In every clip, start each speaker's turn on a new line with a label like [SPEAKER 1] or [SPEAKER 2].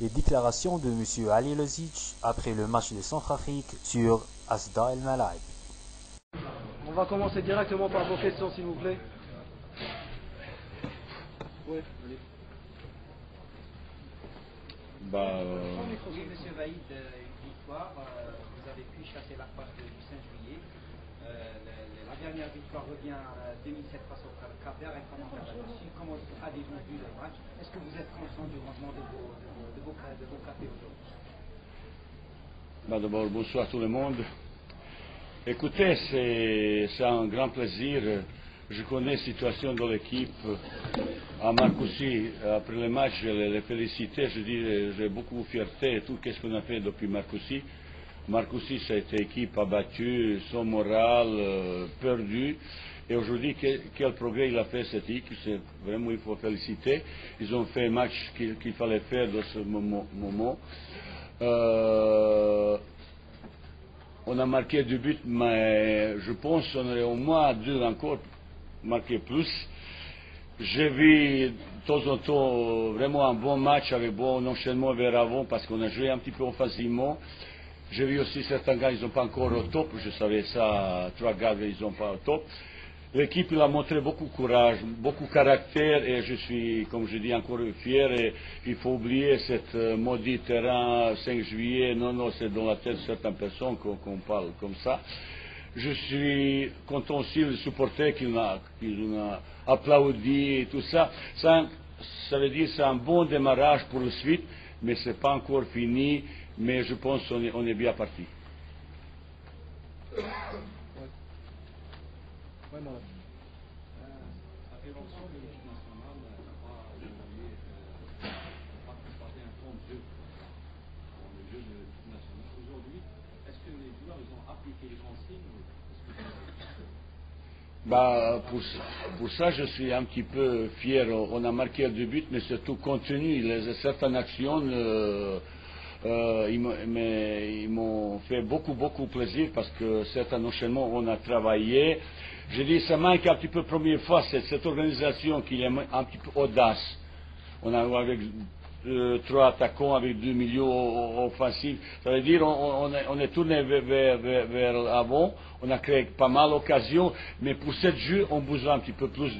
[SPEAKER 1] les déclarations de M. Ali Lozic après le match de Centrafrique sur Asda El Malai.
[SPEAKER 2] On va commencer directement par vos questions, s'il vous plaît. Oui, allez.
[SPEAKER 3] Oui, monsieur Vaïd, une victoire. Vous avez pu chasser la passe du 5 juillet. La dernière victoire revient à 2007 face au Cap-Vert et comment avez-vous vu le match? Est-ce que vous êtes conscient du rangement de vos cafés aujourd'hui?
[SPEAKER 4] D'abord, bonsoir tout le monde. Écoutez, c'est un grand plaisir. Je connais la situation de l'équipe. À Marcoussis, après le match, je les féliciter. Je dis, j'ai beaucoup de fierté et tout ce qu'on a fait depuis Marcoussis. Marcoussis, cette équipe abattue, son moral perdu. Et aujourd'hui, quel progrès il a fait cette équipe. C'est vraiment, il faut féliciter. Ils ont fait un match qu'il fallait faire dans ce moment. On a marqué 2 buts, mais je pense qu'on aurait au moins 2 encore marqué plus. J'ai vu de temps en temps vraiment un bon match avec bon enchaînement vers avant parce qu'on a joué un petit peu offensivement. J'ai vu aussi certains gars, ils n'ont pas encore au top. Je savais ça, 3 gars, ils n'ont pas au top. L'équipe il a montré beaucoup de courage, beaucoup de caractère et je suis, comme je dis, encore fier. Et il faut oublier cette maudit terrain 5 juillet. Non, c'est dans la tête de certaines personnes qu'on parle comme ça. Je suis content aussi de supporter qu'ils ont applaudi et tout ça. Ça veut dire que c'est un bon démarrage pour la suite, mais ce n'est pas encore fini. Mais je pense qu'on est bien parti.
[SPEAKER 2] Ouais, madame.
[SPEAKER 5] Appréhension de l'équipe nationale n'a pas évolué, n'a pas constaté un temps de jeu dans le jeu de l'équipe nationale. Aujourd'hui, est-ce que les joueurs ils ont appliqué les consignes
[SPEAKER 4] Pour ça, je suis un petit peu fier. On a marqué 2 buts, mais surtout contenu. Certaines actions, ils m'ont fait beaucoup plaisir parce que certains enchaînements, on a travaillé. Je dis, ça manque un petit peu, première fois, cette organisation qui est un petit peu audace. On a avec 3 attaquants, avec 2 milieux offensifs. Ça veut dire, on est tourné vers l'avant, on a créé pas mal d'occasions, mais pour ce jeu, on besoin un petit peu plus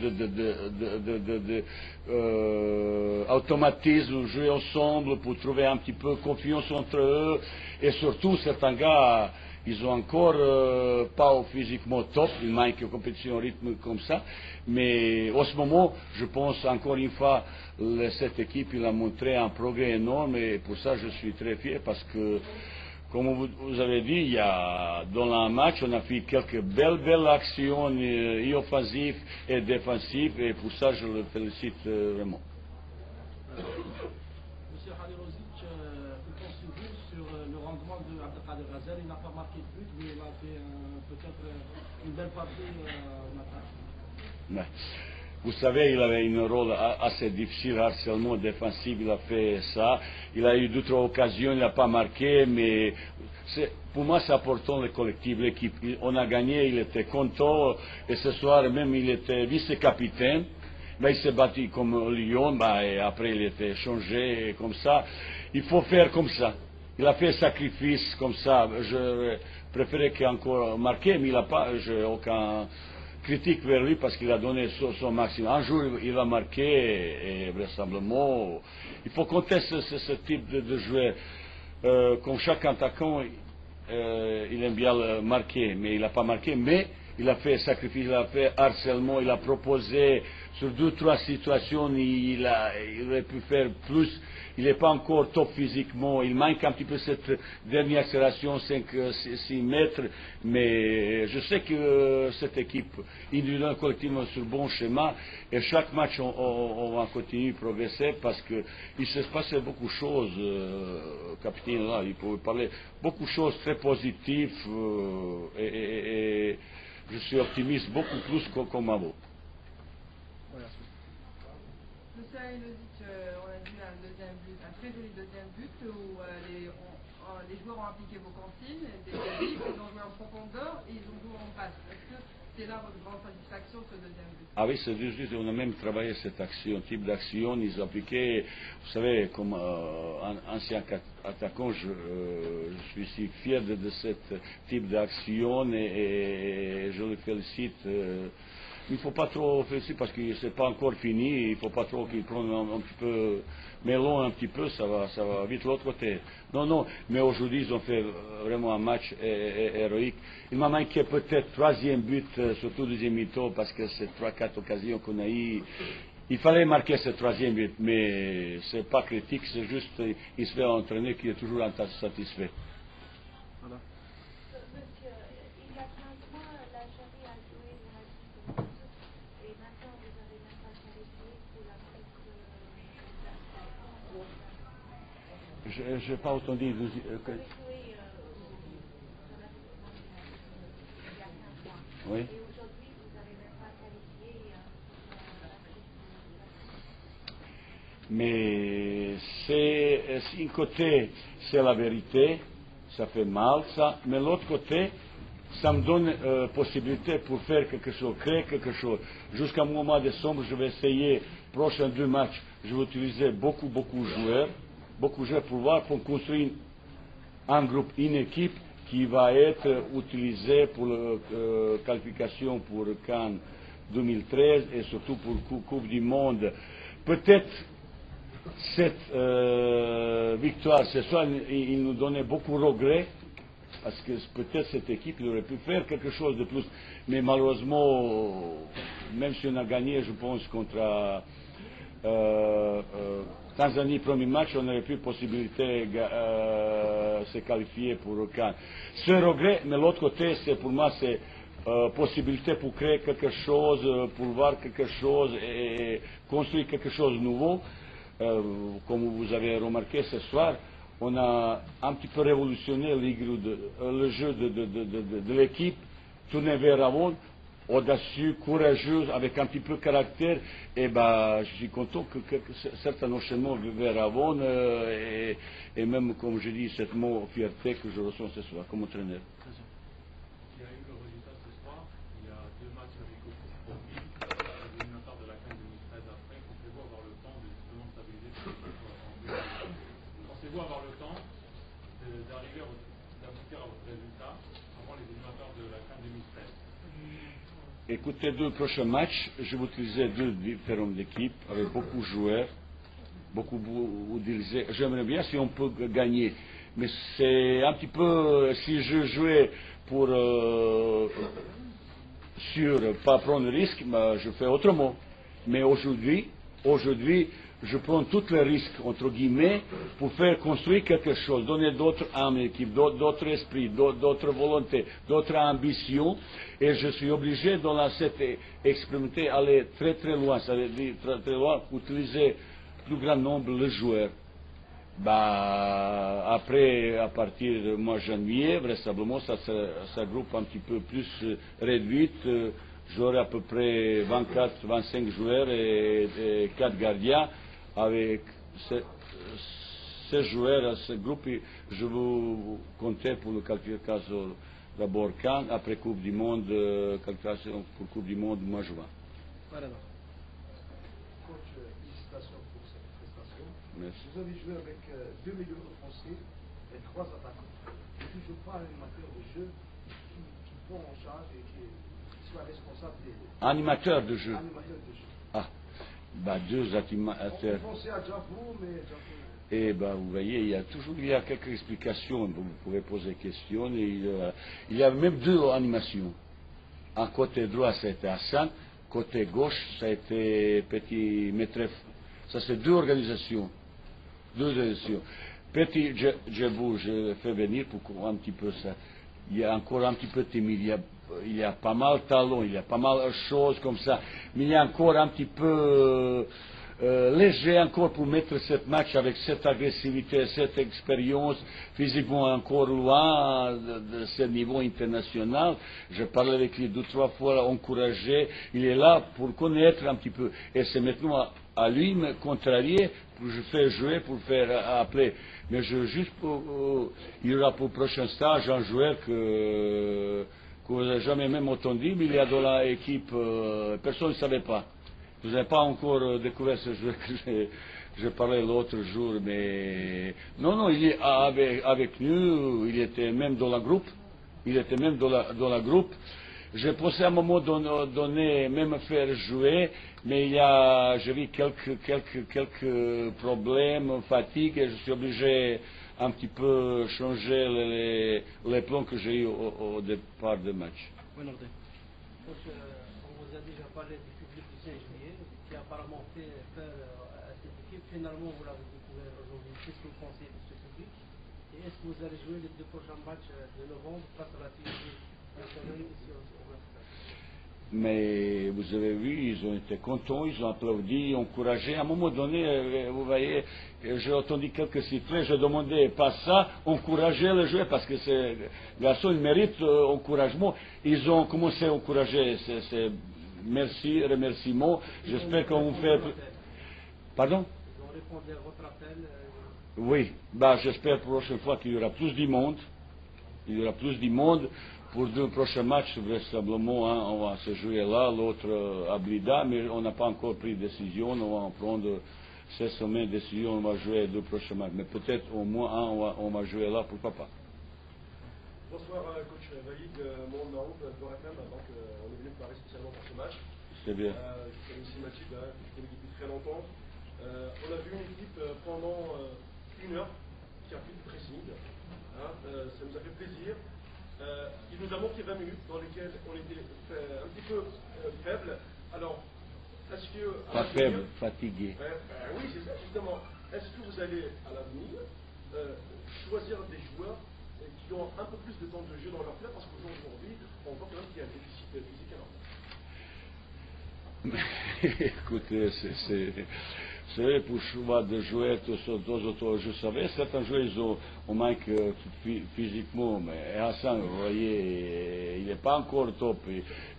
[SPEAKER 4] d'automatisme, jouer ensemble pour trouver un petit peu confiance entre eux. Et surtout, certains gars, ils ont encore pas physiquement top, il manque de compétition au rythme comme ça, mais en ce moment, je pense encore une fois, cette équipe il a montré un progrès énorme et pour ça je suis très fier parce que, comme vous avez dit, dans le match, on a fait quelques belles actions offensives et défensives et pour ça je le félicite vraiment.
[SPEAKER 2] Monsieur Ali Lozic, que pensez-vous sur le rendement de Abdelkader Ghazel? Il n'a pas marqué de but, mais il a fait peut-être une belle partie en attaque.
[SPEAKER 4] Vous savez, il avait un rôle assez difficile, harcèlement défensif, il a fait ça. Il a eu d'autres occasions, il n'a pas marqué, mais pour moi c'est important le collectif, l'équipe. On a gagné, il était content, et ce soir même il était vice-capitaine. Mais il s'est battu comme Lyon, et après il était changé comme ça. Il faut faire comme ça. Il a fait sacrifice comme ça. Je préférais qu'il ait encore marqué, mais il n'a pas, j'ai aucun critique vers lui parce qu'il a donné son maximum. Un jour il va marquer et vraisemblablement, il faut compter ce type de joueur. Comme chaque attaquant, il aime bien le marquer, mais il n'a pas marqué, mais il a fait sacrifice, il a fait harcèlement, il a proposé sur 2-3 situations, il aurait pu faire plus. Il n'est pas encore top physiquement, il manque un petit peu cette dernière accélération, 5-6 mètres, mais je sais que cette équipe, individuellement, collectivement, sur le bon schéma, et chaque match, on va continuer de progresser parce qu'il se passe beaucoup de choses, capitaine, là, il pouvait parler, beaucoup de choses très positives, et je suis optimiste beaucoup plus comme avant.
[SPEAKER 6] Monsieur Ali Lozic, on a vu un deuxième but, un très joli deuxième but où les joueurs ont appliqué vos consignes, des techniques, ils ont joué en profondeur et ils ont joué en passe. Est-ce que c'est là votre grande satisfaction, ce deuxième but?
[SPEAKER 4] Ah oui, c'est juste, on a même travaillé cette action, type d'action, ils appliquaient, vous savez, comme ancien attaquant, je suis si fier de ce type d'action et je le félicite. Il ne faut pas trop féliciter parce que ce n'est pas encore fini, il ne faut pas trop qu'il prenne un petit peu, melon un petit peu, ça va vite de l'autre côté. Non, mais aujourd'hui ils ont fait vraiment un match héroïque. Il m'a manqué peut-être troisième but, surtout deuxième mi-temps, parce que c'est 3-4 occasions qu'on a eues. Il fallait marquer ce troisième but, mais ce n'est pas critique, c'est juste il se fait entraîner qui est toujours satisfait.
[SPEAKER 2] Voilà.
[SPEAKER 7] Monsieur, il y a 15 mois, l'Algérie a joué le match de bronze et maintenant vous avez même pas qualifié pour l'Afrique de
[SPEAKER 4] Je n'ai pas entendu.
[SPEAKER 7] Vous avez joué dans l'Afrique il y a 15 mois.
[SPEAKER 4] Oui.
[SPEAKER 7] Et aujourd'hui, vous n'avez même pas qualifié pour l'Afrique.
[SPEAKER 4] Mais c'est un côté, c'est la vérité, ça fait mal, ça, mais l'autre côté, ça me donne possibilité pour faire quelque chose, créer quelque chose. Jusqu'à mon mois de décembre, je vais essayer, prochains 2 matchs, je vais utiliser beaucoup de joueurs pour construire un groupe, une équipe qui va être utilisée pour la qualification pour le CAN 2013 et surtout pour la Coupe du Monde. Peut-être cette victoire ce soir, il nous donnait beaucoup de regrets, parce que peut-être cette équipe aurait pu faire quelque chose de plus. Mais malheureusement, même si on a gagné, je pense, contre Tanzanie, premier match, on n'aurait plus possibilité de se qualifier pour le CAN. C'est un regret, mais l'autre côté, c'est pour moi, c'est possibilité pour créer quelque chose, pour voir quelque chose et construire quelque chose de nouveau. Comme vous avez remarqué ce soir, on a un petit peu révolutionné le jeu de l'équipe, tourné vers l'avant, audacieux, courageux, avec un petit peu de caractère. Et je suis content que certains enchaînements vers l'avant et même, comme je dis, cette mot fierté que je ressens ce soir comme entraîneur.
[SPEAKER 5] Il y a eu le résultat ce soir, il y a 2 matchs avec au profil, les éliminatoires de la CAN 2013 après. Pensez-vous avoir le temps de justement stabiliser cette équipe en 2013? Pensez-vous avoir le temps d'arriver d'aboutir à votre résultat avant les éliminatoires de la CAN 2013?
[SPEAKER 4] Écoutez, 2 prochains matchs, je vais utiliser 2 différentes équipes avec beaucoup de joueurs, beaucoup utilisés. J'aimerais bien si on peut gagner, mais c'est un petit peu, si je jouais pour pas prendre de risque, je fais autrement. Mais aujourd'hui, je prends tous les risques, entre guillemets, pour faire construire quelque chose, donner d'autres âmes à l'équipe, d'autres esprits, d'autres volontés, d'autres ambitions. Et je suis obligé, dans cette expérimenté, aller très loin, ça veut dire très loin, utiliser le plus grand nombre de joueurs. Après, à partir du mois de janvier, vraisemblablement, ça groupe un petit peu plus réduite. J'aurai à peu près 24-25 joueurs et 4 gardiens. Avec ces joueurs, ce groupe, je vous compter pour le qualification d'abord CAN, après Coupe du Monde, qualification pour Coupe du Monde mois de juin.
[SPEAKER 2] Voilà.
[SPEAKER 8] Coach, félicitations pour cette prestation.
[SPEAKER 4] Merci.
[SPEAKER 8] Vous avez joué avec 2 milieux offensifs et 3 attaquants. Il n'y a toujours pas un animateur de jeu qui prend en charge et qui soit responsable des...
[SPEAKER 4] Animateur de jeu.
[SPEAKER 8] Animateur de jeu.
[SPEAKER 4] Ah, 2 animateurs.
[SPEAKER 8] On pensait à Djabou, mais Djabou...
[SPEAKER 4] Et vous voyez, il y a quelques explications, vous pouvez poser des questions. Il y a même 2 animations. En côté droit, ça a été Hassan, côté gauche, ça a été Petit Metref. Ça, c'est 2 organisations. Petit Djabou, je le fais venir pour un petit peu ça. Il y a encore un petit peu timide. Il y a pas mal de talents, il y a pas mal de choses comme ça. Mais il y a encore un petit peu léger encore pour mettre ce match avec cette agressivité, cette expérience, physiquement encore loin de ce niveau international. Je parlais avec lui 2-3 fois, encouragé. Il est là pour connaître un petit peu. Et c'est maintenant à lui me contrarier pour faire jouer, pour faire appeler. Mais juste il y aura pour le prochain stage un joueur que vous n'avez jamais même entendu, mais il y a dans l'équipe, personne ne savait pas. Vous n'avez pas encore découvert ce joueur que je parlais l'autre jour, mais non, il est avec nous, il était même dans la groupe, dans la groupe. J'ai pensé à un moment donné même faire jouer, mais j'ai vu quelques problèmes, fatigue, et je suis obligé un petit peu changer les plans que j'ai eu au départ du match.
[SPEAKER 2] Donc, on vous a déjà parlé du public du 5 juillet, qui a apparemment fait peur à cette équipe. Finalement, vous l'avez découvert aujourd'hui. Qu'est-ce que vous pensez de ce public? Et est-ce que vous allez jouer les 2 prochains matchs de novembre face à la Tunisie nationale ici au Master?
[SPEAKER 4] Mais vous avez vu, ils ont été contents, ils ont applaudi, encouragé. À un moment donné, vous voyez, j'ai entendu quelques sifflets, je demandais pas ça, encourager les joueurs, parce que ces garçons, ils méritent encouragement. Ils ont commencé à encourager, c'est merci, remerciements. J'espère qu'on fait... Pardon?
[SPEAKER 2] Ils ont répondu à votre appel.
[SPEAKER 4] Oui, j'espère pour la prochaine fois qu'il y aura plus du monde. Il y aura plus du monde. Pour 2 prochains matchs, vraisemblablement, on va se jouer là, l'autre à Blida, mais on n'a pas encore pris de décision. On va prendre cette semaine décision, on va jouer 2 prochains matchs. Mais peut-être au moins on va jouer là, pourquoi pas.
[SPEAKER 9] Bonsoir, coach Valide, mon nom de FM, donc on est venu de Paris spécialement pour ce match.
[SPEAKER 4] C'est bien.
[SPEAKER 9] Je suis aussi Mathilde, je connais l'équipe depuis très longtemps. On a vu une équipe pendant 1 heure qui a fait du pressing. Ça nous a fait plaisir. Il nous a manqué 20 minutes dans lesquelles on était un petit peu faible. Alors, est-ce que...
[SPEAKER 4] Pas faible, fatigué.
[SPEAKER 9] Oui, c'est ça, justement. Est-ce que vous allez, à l'avenir, choisir des joueurs qui ont un peu plus de temps de jeu dans leur club? Parce qu'aujourd'hui, on voit quand même qu'il y a un déficit physique énorme.
[SPEAKER 4] Écoutez, c'est pour choix de joueurs, je savais, certains joueurs, ils ont manque physiquement, mais Hassan, vous voyez, il n'est pas encore top.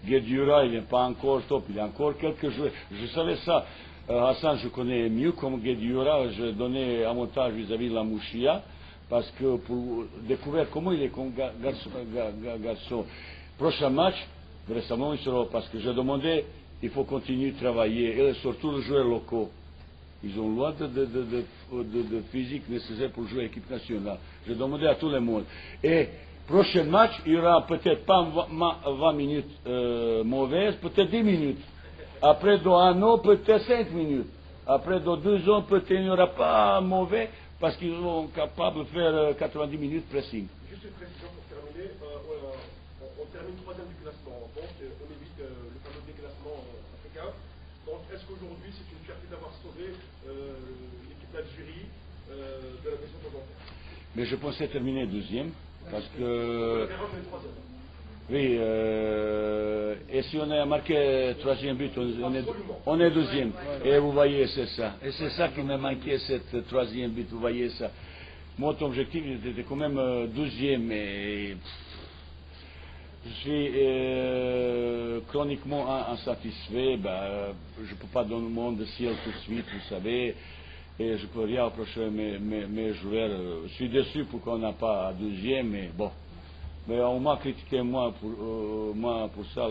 [SPEAKER 4] Guedjura, il n'est pas encore top, il y a encore quelques joueurs. Je savais ça. Hassan, je connais mieux comme Guedjura, je donnais avantage vis-à-vis de la Mouchia, parce que pour découvrir comment il est comme garçon. Prochain match, récemment, il sera, parce que je demandais, il faut continuer de travailler, et surtout les joueurs locaux. Ils ont loin de physique nécessaire pour jouer à l'équipe nationale. J'ai demandé à tout le monde. Et prochain match, il y aura peut-être pas 20 minutes mauvaises, peut-être 10 minutes. Après, dans 1 an, peut-être 5 minutes. Après, dans 2 ans, peut-être il n'y aura pas mauvais, parce qu'ils sont capables de faire 90 minutes pressing.
[SPEAKER 9] Juste une précision pour terminer. On termine 3e du classement. Donc, on évite le fameux déclassement africain. Donc, est-ce qu'aujourd'hui, c'est une fierté d'avoir sauvé l'équipe d'Algérie de la blessure volontaire?
[SPEAKER 4] Mais je pensais terminer 2e, parce que... Oui, et si on a marqué 3e but, on est 2e. Et vous voyez, c'est ça. Et c'est ça qui m'a manqué, cette 3e but, vous voyez ça. Mon objectif était quand même 12e, et... Je suis chroniquement insatisfait. Je ne peux pas donner le monde de ciel tout de suite, vous savez, et je peux rien approcher mes joueurs. Je suis déçu pour qu'on n'a pas 12e, mais bon. Mais on m'a critiqué moi pour ça.